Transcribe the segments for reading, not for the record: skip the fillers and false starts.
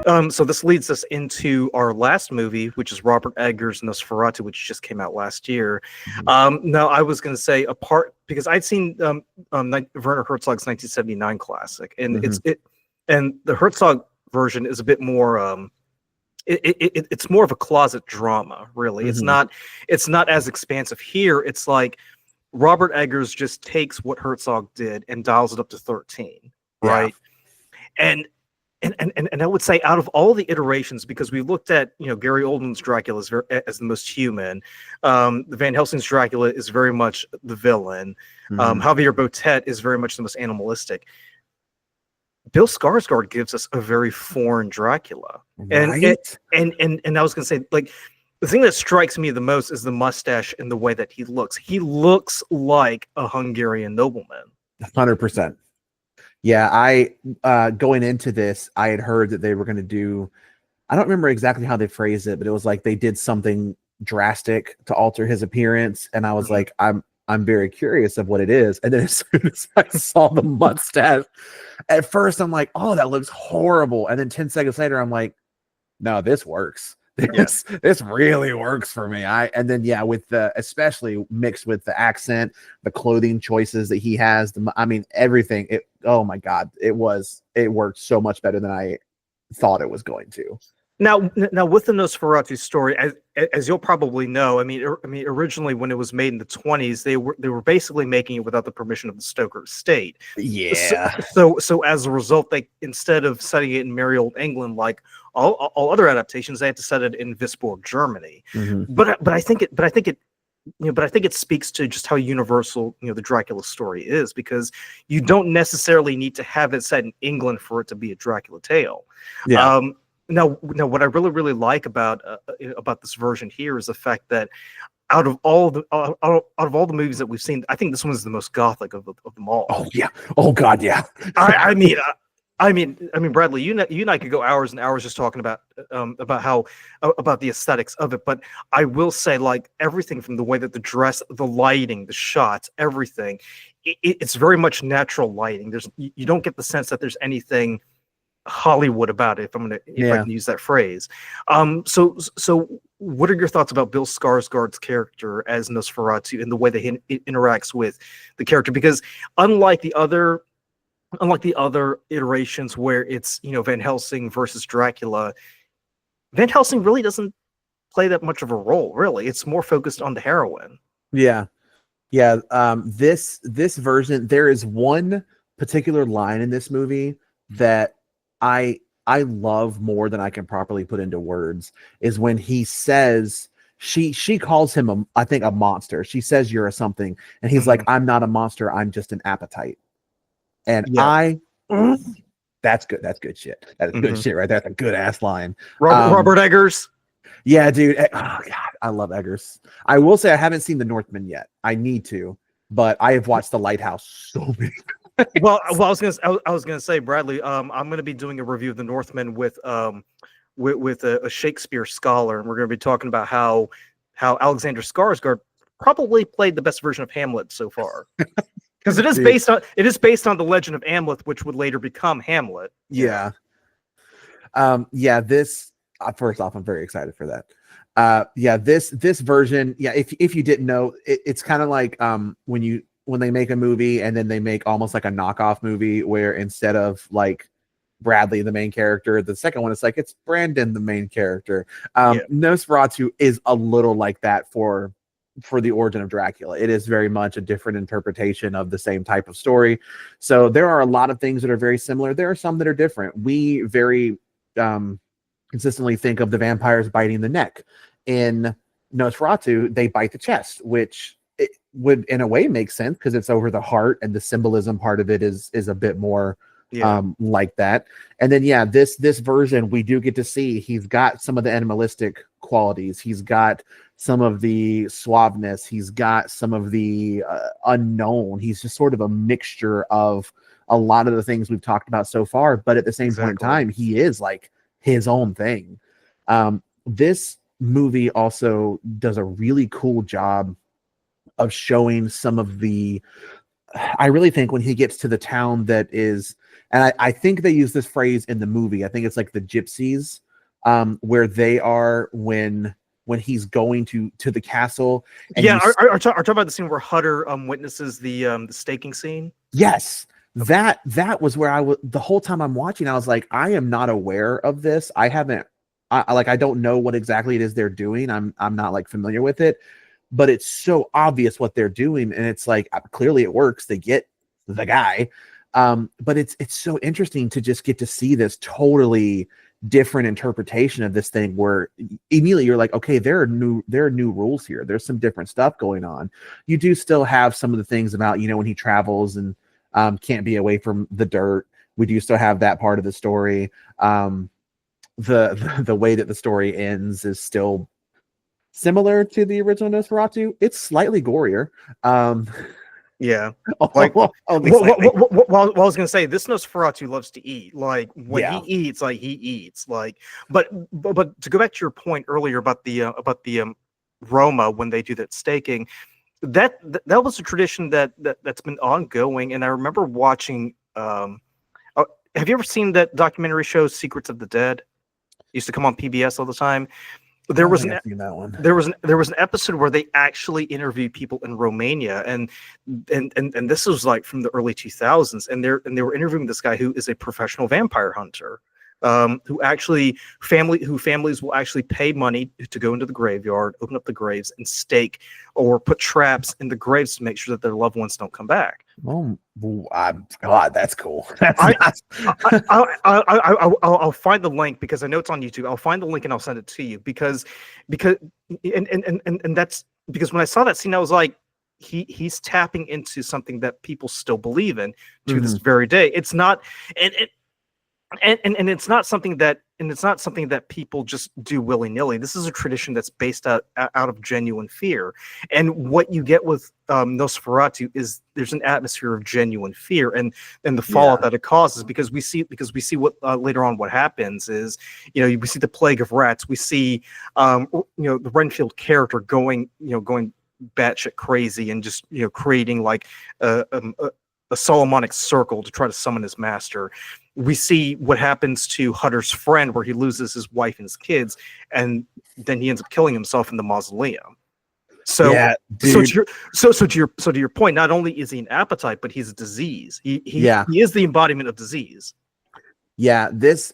So this leads us into our last movie, which is Robert Eggers' Nosferatu, which just came out last year. Now, I was going to say because I'd seen Werner Herzog's 1979 classic, and and the Herzog version is a bit more. It's more of a closet drama, really. It's not as expansive here. It's like Robert Eggers just takes what Herzog did and dials it up to 13, right? And I would say out of all the iterations, because we looked at Gary Oldman's Dracula as the most human, Van Helsing's Dracula is very much the villain, Javier Botet is very much the most animalistic. Bill Skarsgård gives us a very foreign Dracula, and I was gonna say, like, the thing that strikes me the most is the mustache and the way that he looks. He looks like a Hungarian nobleman. 100%. Yeah, I going into this, I had heard that they were going to do, I don't remember exactly how they phrased it, but it was like they did something drastic to alter his appearance, and I was like, I'm very curious of what it is. And then as soon as I saw the mustache, at first I'm like, oh, that looks horrible. And then 10 seconds later, I'm like, no, this works. This really works for me. And then with especially mixed with the accent, the clothing choices that he has, everything. Oh my God, it worked so much better than I thought it was going to. Now with the Nosferatu story, as you'll probably know, originally when it was made in the 1920s, they were basically making it without the permission of the Stoker estate. Yeah. So as a result, they, instead of setting it in merry old England like all other adaptations, they had to set it in Wisborg, Germany. But I think it speaks to just how universal the Dracula story is, because you don't necessarily need to have it set in England for it to be a Dracula tale. Yeah. Now, what I really like about this version here is the fact that out of all the movies that we've seen, I think this one is the most Gothic of them all. Oh yeah. Oh God, yeah. I mean, Bradley, you and I could go hours and hours just talking about the aesthetics of it. But I will say, like, everything from the way that the dress, the lighting, the shots, everything, it's very much natural lighting. You don't get the sense that there's anything Hollywood about it, if I can use that phrase. So what are your thoughts about Bill Skarsgård's character as Nosferatu and the way that he interacts with the character? Because unlike the other iterations where it's Van Helsing versus Dracula, Van Helsing really doesn't play that much of a role. Really, it's more focused on the heroine. Yeah. This version, there is one particular line in this movie that I love more than I can properly put into words, is when he says, she calls him I think a monster. She says, "You're a something," and he's like, "I'm not a monster. I'm just an appetite." And that's good. That's good shit. That's good shit right there. That's a good ass line. Robert Eggers. Yeah, dude. Oh God, I love Eggers. I will say I haven't seen The Northman yet. I need to, but I have watched The Lighthouse so many times. Well, I was gonna say, Bradley, I'm gonna be doing a review of The Northman with a Shakespeare scholar, and we're gonna be talking about how Alexander Skarsgård probably played the best version of Hamlet so far, because it is based on the legend of Amleth, which would later become Hamlet. Yeah. This first off, I'm very excited for that. This version, if you didn't know, it's kind of like when they make a movie and then they make almost like a knockoff movie where instead of like Bradley, the main character, the second one, it's Brandon, the main character. Nosferatu is a little like that for the origin of Dracula. It is very much a different interpretation of the same type of story. So there are a lot of things that are very similar. There are some that are different. We very consistently think of the vampires biting the neck. In Nosferatu, they bite the chest, which it would in a way make sense because it's over the heart, and the symbolism part of it is a bit more like that. And then this version, we do get to see he's got some of the animalistic qualities. He's got some of the suaveness. He's got some of the unknown. He's just sort of a mixture of a lot of the things we've talked about so far, but at the same point in time, he is like his own thing. This movie also does a really cool job of showing some of the I really think when he gets to the town that is, and I think they use this phrase in the movie. I think it's like the gypsies, where they are when he's going to the castle. And Yeah, are talking about the scene where Hutter witnesses the staking scene. yes, Okay. that was where I was the whole time I'm watching. I was like, I am not aware of this. I haven't. I don't know what exactly it is they're doing. I'm not like familiar with it, but it's so obvious what they're doing, and it's like clearly it works. They get the guy, but it's so interesting to just get to see this totally different interpretation of this thing where immediately you're like, okay, there are new rules here. There's some different stuff going on. You do still have some of the things about, you know, when he travels and can't be away from the dirt. We do still have that part of the story. The way that the story ends is still similar to the original Nosferatu. It's slightly gorier. Yeah, like only well, slightly. I was gonna say, this Nosferatu loves to eat. Like when Yeah. he eats, like he eats. Like, but to go back to your point earlier about the Roma when they do that staking, that was a tradition that's been ongoing. And I remember watching. Have you ever seen that documentary show Secrets of the Dead? It used to come on PBS all the time. There was I've seen that one. there was an episode where they actually interviewed people in Romania, and this was like from the early 2000s, and they were interviewing this guy who is a professional vampire hunter, who families will actually pay money to go into the graveyard, open up the graves, and stake or put traps in the graves to make sure that their loved ones don't come back. Oh, God, that's cool. I'll find the link because I know it's on YouTube. I'll find the link and I'll send it to you because that's because when I saw that scene, I was like, he's tapping into something that people still believe in to this very day. It's not and it's not something that people just do willy-nilly. This is a tradition that's based out of genuine fear. And what you get with Nosferatu is there's an atmosphere of genuine fear and the fallout that it causes, because we see what later on what happens is, you know, we see the plague of rats. We see you know, the Renfield character going batshit crazy and just, you know, creating like a Solomonic circle to try to summon his master. We see what happens to Hutter's friend, where he loses his wife and his kids, and then he ends up killing himself in the mausoleum. So, yeah, to your point, not only is he an appetite, but he's a disease. He is the embodiment of disease. Yeah, this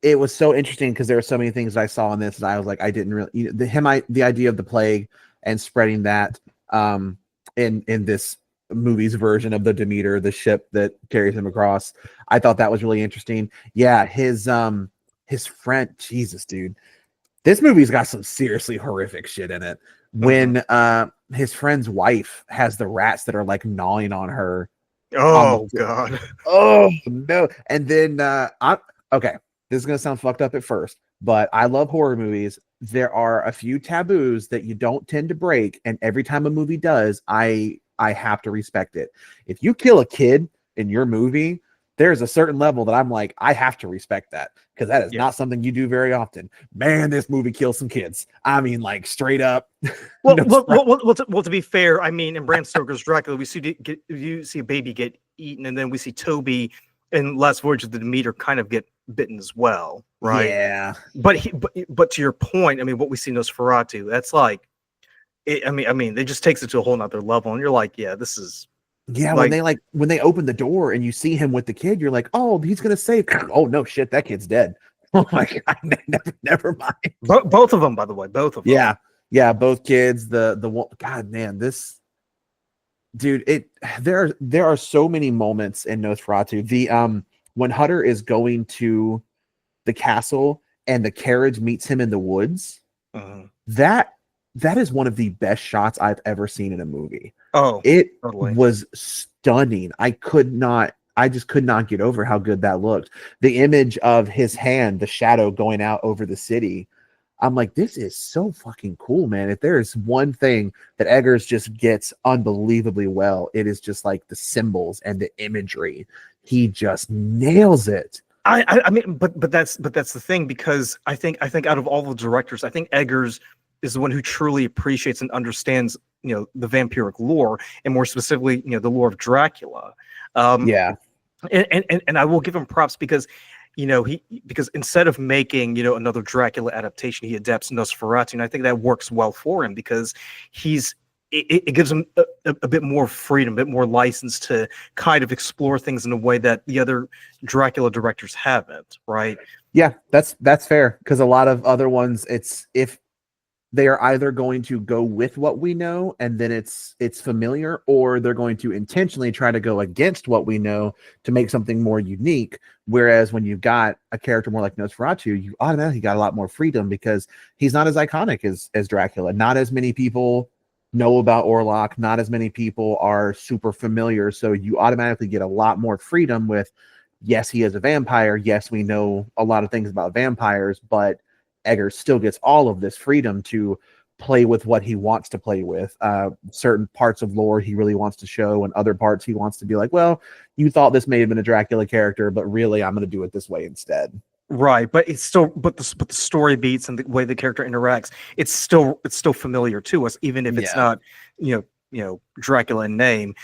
it was so interesting because there were so many things I saw in this and I was like, I didn't really, you know, the idea of the plague and spreading that in this movie's version of the Demeter, the ship that carries him across. I thought that was really interesting. Yeah, his friend, Jesus, dude, this movie's got some seriously horrific shit in it. When his friend's wife has the rats that are like gnawing on her. Oh God. Oh no. And then okay, this is gonna sound fucked up at first, but I love horror movies. There are a few taboos that you don't tend to break, and every time a movie does, I have to respect it. If you kill a kid in your movie, there's a certain level that I'm like, I have to respect that, because that is not something you do very often. Man, this movie kills some kids. I mean, like straight up. Well, to be fair, I mean, in Bram Stoker's Dracula, you see a baby get eaten, and then we see Toby in Last Voyage of the Demeter kind of get bitten as well, right? Yeah. But to your point, I mean, what we see in Nosferatu, that's like, I mean, it just takes it to a whole nother level, and you're like, yeah, this is. Yeah, when they open the door and you see him with the kid, you're like, oh, he's gonna save. Oh no, shit, that kid's dead. Oh my God, never mind. Both of them, by the way, both of them. Yeah, both kids. The one, God, man, this dude. There are so many moments in Nosferatu. The when Hutter is going to the castle and the carriage meets him in the woods. That is one of the best shots I've ever seen in a movie. Oh, it totally. Was stunning. I just could not get over how good that looked. The image of his hand, the shadow going out over the city. I'm like, this is so fucking cool, man. If there is one thing that Eggers just gets unbelievably well, it is just like the symbols and the imagery. He just nails it. I mean, but that's the thing, because I think out of all the directors, I think Eggers is the one who truly appreciates and understands the vampiric lore, and more specifically, the lore of Dracula. Yeah. And I will give him props because because instead of making another Dracula adaptation, he adapts Nosferatu, and I think that works well for him because it gives him a bit more freedom, a bit more license to kind of explore things in a way that the other Dracula directors haven't, right? Yeah, that's fair, because a lot of other ones, it's if they are either going to go with what we know and then it's familiar, or they're going to intentionally try to go against what we know to make something more unique. Whereas when you've got a character more like Nosferatu, you automatically got a lot more freedom because he's not as iconic as Dracula. Not as many people know about Orlok. Not as many people are super familiar. So you automatically get a lot more freedom with, yes, he is a vampire. Yes, we know a lot of things about vampires, but Eggers still gets all of this freedom to play with what he wants to play with. Certain parts of lore he really wants to show, and other parts he wants to be like, well, you thought this may have been a Dracula character, but really I'm going to do it this way instead. Right, but it's still, but the story beats and the way the character interacts, it's still familiar to us, even if it's not, Dracula in name.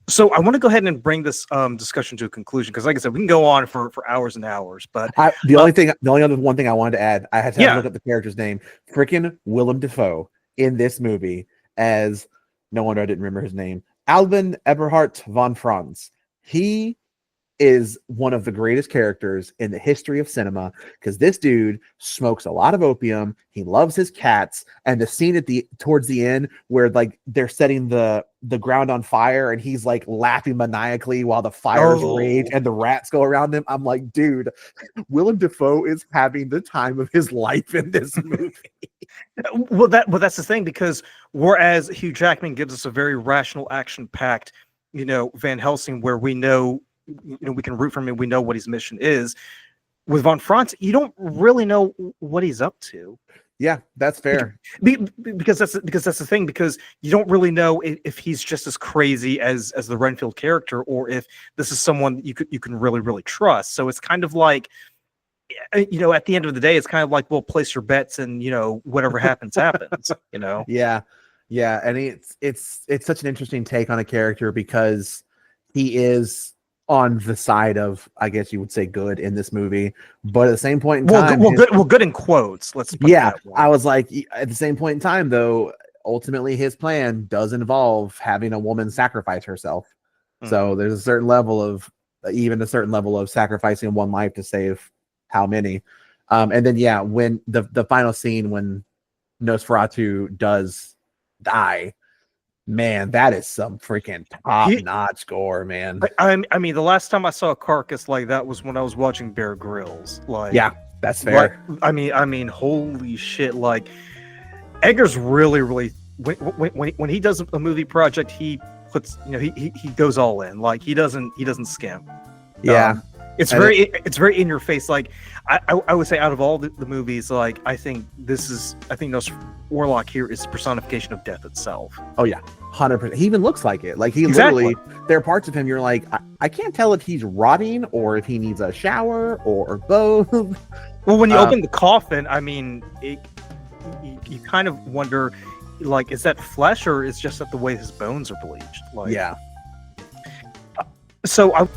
So I want to go ahead and bring this discussion to a conclusion, because, like I said, we can go on for hours and hours. But the only other one thing I wanted to add, I had to look up the character's name. Freaking Willem Dafoe in this movie as, no wonder I didn't remember his name, Alvin Eberhard von Franz. He is one of the greatest characters in the history of cinema, because this dude smokes a lot of opium, he loves his cats, and the scene towards the end where like they're setting the ground on fire and he's like laughing maniacally while the fires rage and the rats go around him, I'm like, dude, Willem Dafoe is having the time of his life in this movie. Well, that's the thing, because whereas Hugh Jackman gives us a very rational, action-packed, Van Helsing, where we know, we can root for him and we know what his mission is. With Von Franz, you don't really know what he's up to. Yeah, that's fair. Because that's the thing, because you don't really know if he's just as crazy as the Renfield character, or if this is someone that you can really, really trust. So it's kind of like, at the end of the day, it's kind of like, well, place your bets and whatever happens happens. Yeah, and it's such an interesting take on a character, because he is on the side of, I guess you would say, good in this movie, but at the same point in time, good in quotes. Let's put I was like, at the same point in time, though, ultimately his plan does involve having a woman sacrifice herself. So there's a certain level of sacrificing one life to save how many. And then when the final scene when Nosferatu does die, man, that is some freaking top-notch gore, man. I mean, the last time I saw a carcass like that was when I was watching Bear Grylls. Like, yeah, that's fair. I mean, holy shit! Like, Eggers really, when he does a movie project, he puts, he goes all in. Like, he doesn't skimp. Yeah. It's very in your face. Like, I would say, out of all the movies, like, I think Orlok here is the personification of death itself. Oh yeah, 100%. He even looks like it. Like, he literally, there are parts of him you're like, I can't tell if he's rotting or if he needs a shower or both. Well, when you open the coffin, I mean, you kind of wonder, like, is that flesh, or is just that the way his bones are bleached? Like, yeah. So